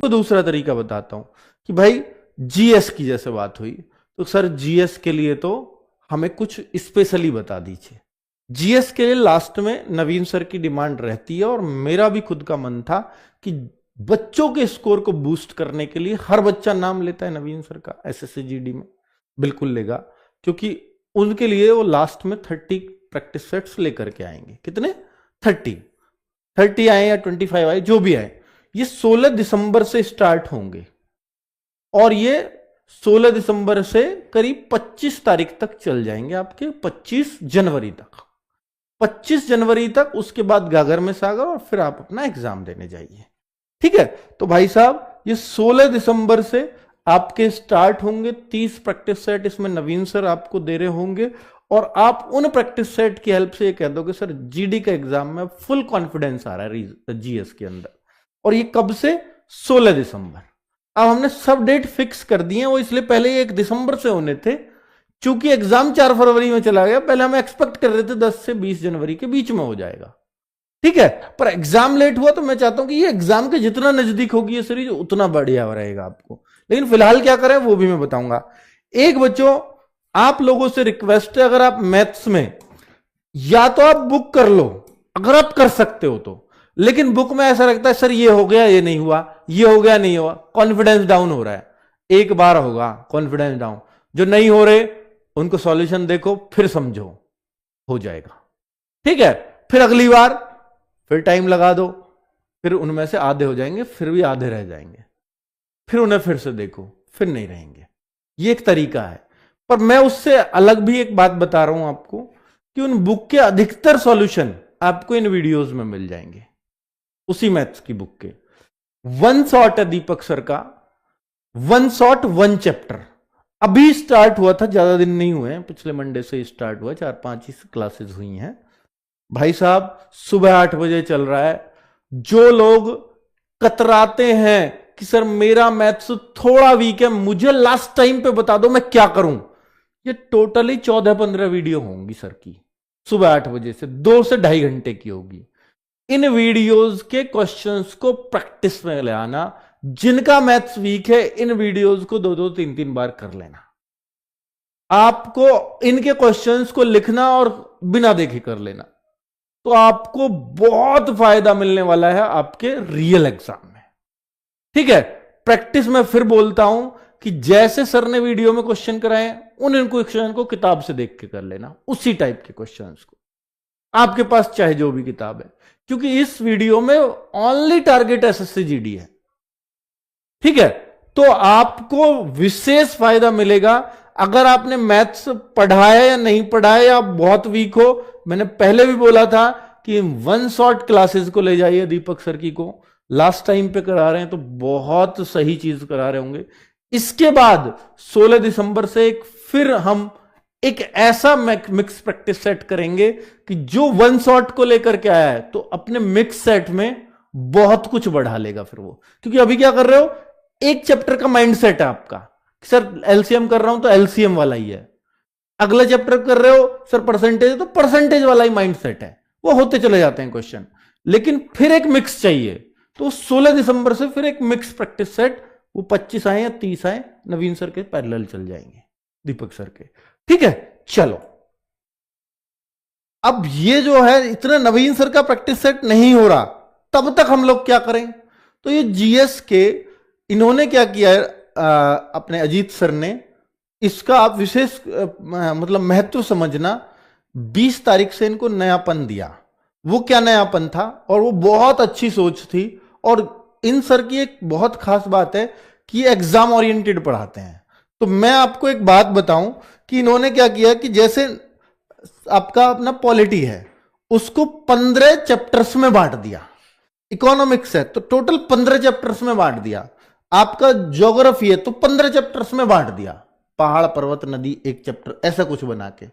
आपको दूसरा तरीका बताता हूं कि भाई जीएस की जैसे बात हुई, तो सर जीएस के लिए तो हमें कुछ स्पेशली बता दीजिए। जीएस के लिए लास्ट में नवीन सर की डिमांड रहती है, और मेरा भी खुद का मन था कि बच्चों के स्कोर को बूस्ट करने के लिए हर बच्चा नाम लेता है नवीन सर का एसएससी जीडी में, बिल्कुल लेगा, क्योंकि उनके लिए वो लास्ट में 30 प्रैक्टिस सेट्स लेकर के आएंगे। कितने? 30 आए या 25 आए, जो भी आए, ये 16 दिसंबर से स्टार्ट होंगे और ये 16 दिसंबर से करीब 25 तारीख तक चल जाएंगे, आपके 25 जनवरी तक। 25 जनवरी तक, उसके बाद गागर में सागर, और फिर आप अपना एग्जाम देने जाइए। ठीक है, तो भाई साहब ये 16 दिसंबर से आपके स्टार्ट होंगे 30 प्रैक्टिस सेट, इसमें नवीन सर आपको दे रहे होंगे, और आप उन प्रैक्टिस सेट की हेल्प से ये कह दो कि सर जीडी का एग्जाम में फुल कॉन्फिडेंस आ रहा है जीएस के अंदर। और ये कब से? 16 दिसंबर। अब हमने सब डेट फिक्स कर दिए हैं, वो इसलिए पहले 1 दिसंबर से होने थे, चूंकि एग्जाम 4 फरवरी में चला गया। पहले हम एक्सपेक्ट कर रहे थे 10 से 20 जनवरी के बीच में हो जाएगा। ठीक है, पर एग्जाम लेट हुआ, तो मैं चाहता हूं कि ये एग्जाम के जितना नजदीक होगी ये सीरीज उतना बढ़िया रहेगा आपको। लेकिन फिलहाल क्या करें वो भी मैं बताऊंगा। एक बच्चों, आप लोगों से रिक्वेस्ट है, अगर आप मैथ्स में या तो आप बुक कर लो अगर आप कर सकते हो तो, लेकिन बुक में ऐसा लगता है सर ये हो गया ये नहीं हुआ, ये हो गया नहीं हुआ, कॉन्फिडेंस डाउन हो रहा है। एक बार होगा कॉन्फिडेंस डाउन, जो नहीं हो रहे उनको सॉल्यूशन देखो, फिर समझो, हो जाएगा। ठीक है, फिर अगली बार फिर टाइम लगा दो, फिर उनमें से आधे हो जाएंगे, फिर भी आधे रह जाएंगे, फिर उन्हें फिर से देखो, फिर नहीं रहेंगे। ये एक तरीका है। पर मैं उससे अलग भी एक बात बता रहा हूं आपको कि उन बुक के अधिकतर सॉल्यूशन आपको इन वीडियोस में मिल जाएंगे, उसी मैथ्स की बुक के। वन शॉट है दीपक सर का, वन शॉट वन चैप्टर, अभी स्टार्ट हुआ था, ज्यादा दिन नहीं हुए हैं, पिछले मंडे से स्टार्ट हुआ, 4-5 ही क्लासेस हुई हैं। भाई साहब सुबह 8 बजे चल रहा है। जो लोग कतराते हैं कि सर मेरा मैथ्स थोड़ा वीक है, मुझे लास्ट टाइम पे बता दो मैं क्या करूं, ये टोटली 14-15 वीडियो होंगी सर की, सुबह 8 बजे से 2 से 2.5 घंटे की होगी। इन वीडियोस के क्वेश्चंस को प्रैक्टिस में ले आना। जिनका मैथ्स वीक है इन वीडियोस को 2-2, 3-3 बार कर लेना। आपको इनके क्वेश्चंस को लिखना और बिना देखे कर लेना, तो आपको बहुत फायदा मिलने वाला है आपके रियल एग्जाम में। ठीक है, प्रैक्टिस में फिर बोलता हूं कि जैसे सर ने वीडियो में क्वेश्चन कराए उन क्वेश्चन को किताब से देख के कर लेना, उसी टाइप के क्वेश्चंस को, आपके पास चाहे जो भी किताब है, क्योंकि इस वीडियो में ओनली टारगेट एसएससी जीडी है। ठीक है, तो आपको विशेष फायदा मिलेगा। अगर आपने मैथ्स पढ़ा है या नहीं पढ़ा है, या बहुत वीक हो, मैंने पहले भी बोला था कि वन शॉट क्लासेस को ले जाइए दीपक सर की को, लास्ट टाइम पे करा रहे हैं तो बहुत सही चीज करा रहे होंगे। इसके बाद 16 दिसंबर से फिर हम एक ऐसा मिक्स प्रैक्टिस सेट करेंगे कि जो वन शॉट को लेकर के आया है तो अपने मिक्स सेट में बहुत कुछ बढ़ा लेगा फिर वो। क्योंकि अभी क्या कर रहे हो, एक चैप्टर का माइंड सेट है आपका, सर एलसीएम कर रहा हूं तो एलसीएम वाला ही है, अगला चैप्टर कर रहे हो सर परसेंटेज, तो परसेंटेज वाला ही माइंड सेट है, वो होते चले जाते हैं क्वेश्चन। लेकिन फिर एक मिक्स चाहिए, तो 16 दिसंबर से फिर एक मिक्स प्रैक्टिस सेट, वो 25 आए या 30 आए, नवीन सर के पैरेलल चल जाएंगे, दीपक सर के। ठीक है, चलो अब ये जो है इतना नवीन सर का प्रैक्टिस सेट नहीं हो रहा, तब तक हम लोग क्या करें? तो ये जीएस के इन्होंने क्या किया है, अपने अजीत सर ने, इसका आप विशेष मतलब महत्व समझना। 20 तारीख से इनको नयापन दिया। वो क्या नयापन था, और वो बहुत अच्छी सोच थी। और इन सर की एक बहुत खास बात है कि एग्जाम ओरिएंटेड पढ़ाते हैं। तो मैं आपको एक बात बताऊं कि इन्होंने क्या किया कि जैसे आपका अपना पॉलिटी है उसको 15 चैप्टर्स में बांट दिया, इकोनॉमिक्स है तो टोटल 15 चैप्टर्स में बांट दिया, आपका ज्योग्राफी है तो 15 चैप्टर्स में बांट दिया, पहाड़ पर्वत नदी एक चैप्टर, ऐसा कुछ बना के।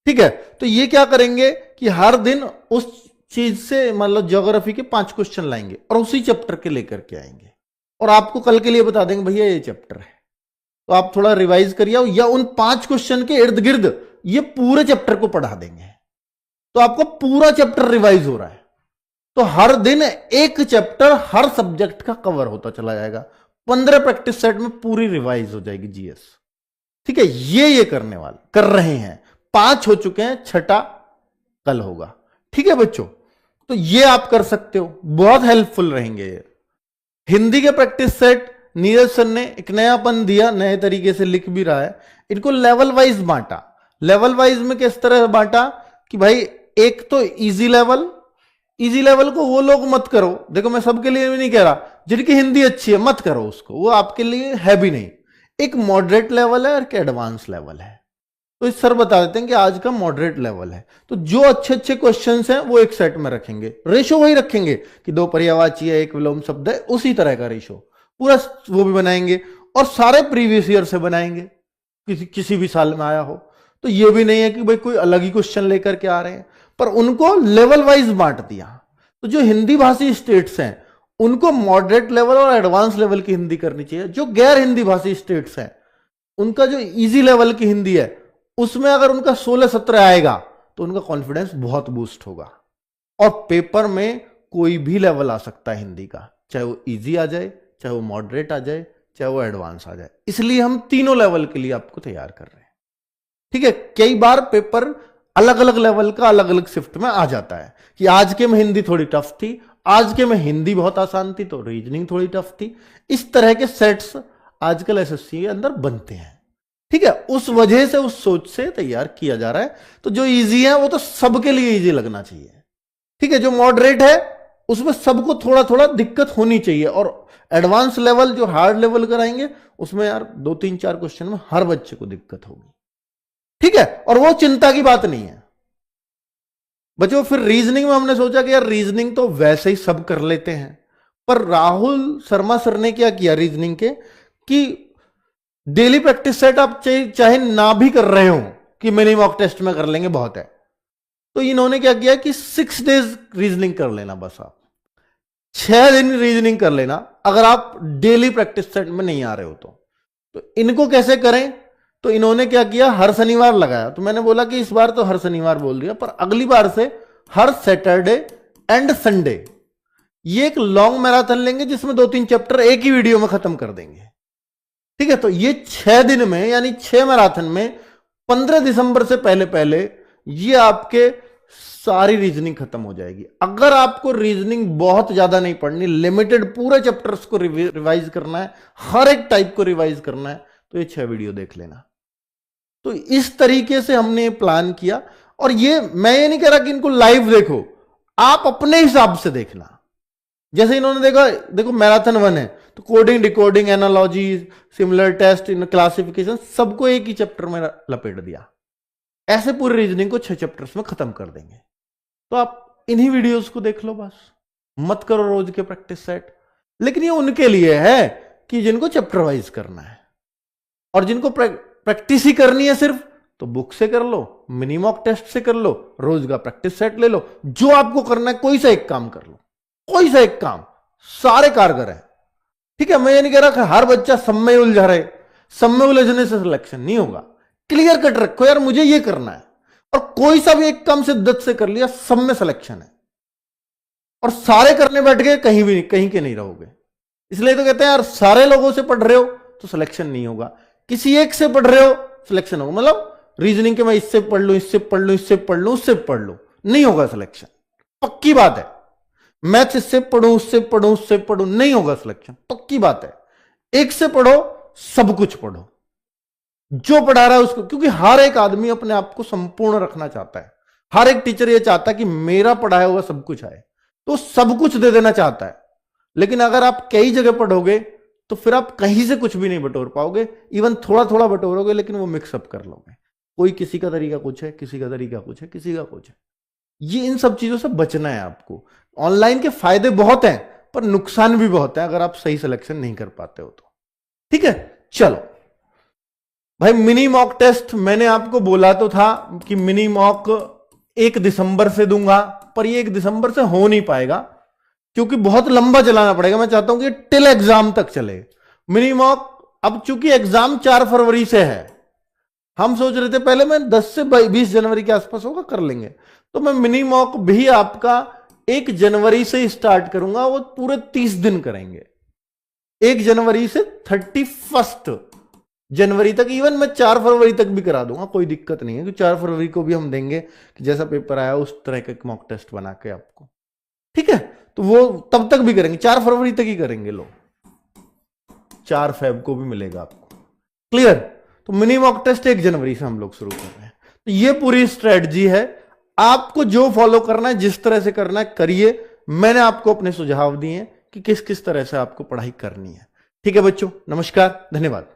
ठीक है, तो ये क्या करेंगे कि हर दिन उस चीज से मतलब ज्योग्राफी के 5 क्वेश्चन लाएंगे और उसी चैप्टर के लेकर के आएंगे, और आपको कल के लिए बता देंगे भैया ये चैप्टर है, तो आप थोड़ा रिवाइज करिए, या उन 5 क्वेश्चन के इर्द गिर्द ये पूरे चैप्टर को पढ़ा देंगे, तो आपको पूरा चैप्टर रिवाइज हो रहा है। तो हर दिन एक चैप्टर हर सब्जेक्ट का कवर होता चला जाएगा। 15 प्रैक्टिस सेट में पूरी रिवाइज हो जाएगी जीएस। ठीक है, ये करने वाले कर रहे हैं। 5 हो चुके हैं, 6ठा कल होगा। ठीक है बच्चों, तो ये आप कर सकते हो, बहुत हेल्पफुल रहेंगे ये। हिंदी के प्रैक्टिस सेट नीरज सर ने एक नयापन दिया, नए तरीके से लिख भी रहा है। इनको लेवल वाइज बांटा। लेवल वाइज में किस तरह बांटा कि भाई एक तो इजी लेवल, इजी लेवल को वो लोग मत करो, देखो मैं सबके लिए भी नहीं कह रहा, जिनकी हिंदी अच्छी है मत करो उसको, वो आपके लिए है भी नहीं। एक मॉडरेट लेवल है और एक एडवांस लेवल है। तो इस सर बता देते हैं कि आज का मॉडरेट लेवल है, तो जो अच्छे अच्छे क्वेश्चंस हैं वो एक सेट में रखेंगे। रेशो वही रखेंगे कि 2 पर्यायवाची है, 1 विलोम शब्द है, उसी तरह का रेशो पूरा वो भी बनाएंगे। और सारे प्रीवियस ईयर से बनाएंगे, किसी भी साल में आया हो। तो ये भी नहीं है कि भाई कोई अलग ही क्वेश्चन लेकर के आ रहे हैं, पर उनको लेवल वाइज बांट दिया। तो जो हिंदी भाषी स्टेट्स हैं उनको मॉडरेट लेवल और एडवांस लेवल की हिंदी करनी चाहिए। जो गैर हिंदी भाषी स्टेट्स हैं उनका जो इजी लेवल की हिंदी है उसमें अगर उनका 16-17 आएगा तो उनका कॉन्फिडेंस बहुत बूस्ट होगा। और पेपर में कोई भी लेवल आ सकता है हिंदी का, चाहे वो इजी आ जाए, चाहे वो मॉडरेट आ जाए, चाहे वो एडवांस आ जाए। इसलिए हम तीनों लेवल के लिए आपको तैयार कर रहे हैं। ठीक है, कई बार पेपर अलग अलग लेवल का अलग अलग शिफ्ट में आ जाता है कि आज के में हिंदी थोड़ी टफ थी, आज के में हिंदी बहुत आसान थी तो रीजनिंग थोड़ी टफ थी। इस तरह के सेट्स आजकल एसएससी के अंदर बनते हैं। ठीक है, उस वजह से, उस सोच से तैयार किया जा रहा है। तो जो इजी है वो तो सबके लिए इजी लगना चाहिए। ठीक है, जो मॉडरेट है उसमें सबको थोड़ा थोड़ा दिक्कत होनी चाहिए। और एडवांस लेवल जो हार्ड लेवल कराएंगे उसमें यार 2-3-4 क्वेश्चन में हर बच्चे को दिक्कत होगी। ठीक है, और वो चिंता की बात नहीं है बच्चों। फिर रीजनिंग में हमने सोचा कि यार रीजनिंग तो वैसे ही सब कर लेते हैं, पर राहुल शर्मा सर ने क्या किया रीजनिंग के कि डेली प्रैक्टिस सेट आप चाहे ना भी कर रहे हो कि मिनी मॉक टेस्ट में कर लेंगे बहुत है, तो इन्होंने क्या किया कि 6 डेज रीजनिंग कर लेना, बस आप 6 दिन रीजनिंग कर लेना अगर आप डेली प्रैक्टिस सेट में नहीं आ रहे हो तो इनको कैसे करें। तो इन्होंने क्या किया, हर शनिवार लगाया। तो मैंने बोला कि इस बार तो हर शनिवार बोल दिया, पर अगली बार से हर सैटरडे एंड संडे ये एक लॉन्ग मैराथन लेंगे जिसमें 2-3 चैप्टर एक ही वीडियो में खत्म कर देंगे। ठीक है, तो ये 6 दिन में यानी 6 मैराथन में 15 दिसंबर से पहले पहले ये आपके सारी रीजनिंग खत्म हो जाएगी। अगर आपको रीजनिंग बहुत ज्यादा नहीं पढ़नी, लिमिटेड पूरे चैप्टर्स को रिवाइज करना है, हर एक टाइप को रिवाइज करना है, तो ये 6 वीडियो देख लेना। तो इस तरीके से हमने प्लान किया। और ये मैं ये नहीं कह रहा कि इनको लाइव देखो, आप अपने हिसाब से देखना। जैसे इन्होंने देखा, देखो मैराथन 1 है तो coding, decoding, analogy, similar test, इन क्लासिफिकेशन सबको एक ही चैप्टर में लपेट दिया। ऐसे पूरे रीजनिंग को 6 चैप्टर्स में खत्म कर देंगे। तो आप इन्हीं वीडियोस को देख लो, बस मत करो रोज के प्रैक्टिस सेट। लेकिन ये उनके लिए है कि जिनको चैप्टर वाइज करना है, और जिनको प्रैक्टिस ही करनी है सिर्फ, तो बुक से कर लो, मिनी मॉक टेस्ट से कर लो, रोज का प्रैक्टिस सेट ले लो। जो आपको करना है कोई सा एक काम कर लो, कोई सा एक काम, सारे कारगर है। ठीक है, मैं ये नहीं कह रहा कि हर बच्चा सब में उलझा रहे, सब में उलझने से सिलेक्शन नहीं होगा। क्लियर कट रखो यार मुझे ये करना है, और कोई सा भी एक काम शिद्दत से कर लिया, सब में सिलेक्शन है। और सारे करने बैठ गए कहीं भी कहीं के नहीं रहोगे। इसलिए तो कहते हैं यार सारे लोगों से पढ़ रहे हो तो सिलेक्शन नहीं होगा, किसी एक से पढ़ रहे हो सिलेक्शन होगा। मतलब रीजनिंग के मैं इससे पढ़ लूं, इससे पढ़ लूं, इससे पढ़ लूं, उससे पढ़ लूं, नहीं होगा सिलेक्शन, पक्की बात है। मैथ्स इससे पढ़ूं, उससे पढ़ूं, उससे पढ़ूं, नहीं होगा सिलेक्शन, पक्की बात है। एक से पढ़ो, सब कुछ पढ़ो, जो पढ़ा रहा है उसको, क्योंकि हर एक आदमी अपने आप को संपूर्ण रखना चाहता है। हर एक टीचर ये चाहता है कि मेरा पढ़ाया हुआ सब कुछ आए, तो सब कुछ दे देना चाहता है। लेकिन अगर आप कई जगह पढ़ोगे तो फिर आप कहीं से कुछ भी नहीं बटोर पाओगे। इवन थोड़ा थोड़ा बटोरोगे लेकिन वो मिक्सअप कर लोगे। कोई किसी का तरीका कुछ है, किसी का तरीका कुछ है, किसी का कुछ है। ये इन सब चीजों से बचना है आपको। ऑनलाइन के फायदे बहुत हैं पर नुकसान भी बहुत है अगर आप सही सिलेक्शन नहीं कर पाते हो तो। ठीक है, चलो भाई मिनी मॉक टेस्ट मैंने आपको बोला तो था कि मिनी मॉक 1 दिसंबर से दूंगा, पर ये 1 दिसंबर से हो नहीं पाएगा क्योंकि बहुत लंबा चलाना पड़ेगा। मैं चाहता हूं कि टिल एग्जाम तक चले मिनी मॉक। अब चूंकि एग्जाम 4 फरवरी से है, हम सोच रहे थे पहले मैं 10 से 20 जनवरी के आसपास होगा कर लेंगे, तो मैं मिनी मॉक भी आपका 1 जनवरी से स्टार्ट करूंगा, वो पूरे 30 दिन करेंगे, 1 जनवरी से 31 जनवरी तक। इवन मैं 4 फरवरी तक भी करा दूंगा, कोई दिक्कत नहीं है, क्योंकि 4 फरवरी को भी हम देंगे कि जैसा पेपर आया उस तरह का मॉक टेस्ट बना के आपको, ठीक है। तो वो तब तक भी करेंगे, 4 फरवरी तक ही करेंगे लोग, 4 फेब को भी मिलेगा आपको, क्लियर। तो मिनी मॉक टेस्ट 1 जनवरी से हम लोग शुरू कर रहे हैं। तो ये पूरी स्ट्रेटजी है, आपको जो फॉलो करना है, जिस तरह से करना है करिए। मैंने आपको अपने सुझाव दिए हैं कि किस किस तरह से आपको पढ़ाई करनी है, ठीक है बच्चों। नमस्कार, धन्यवाद।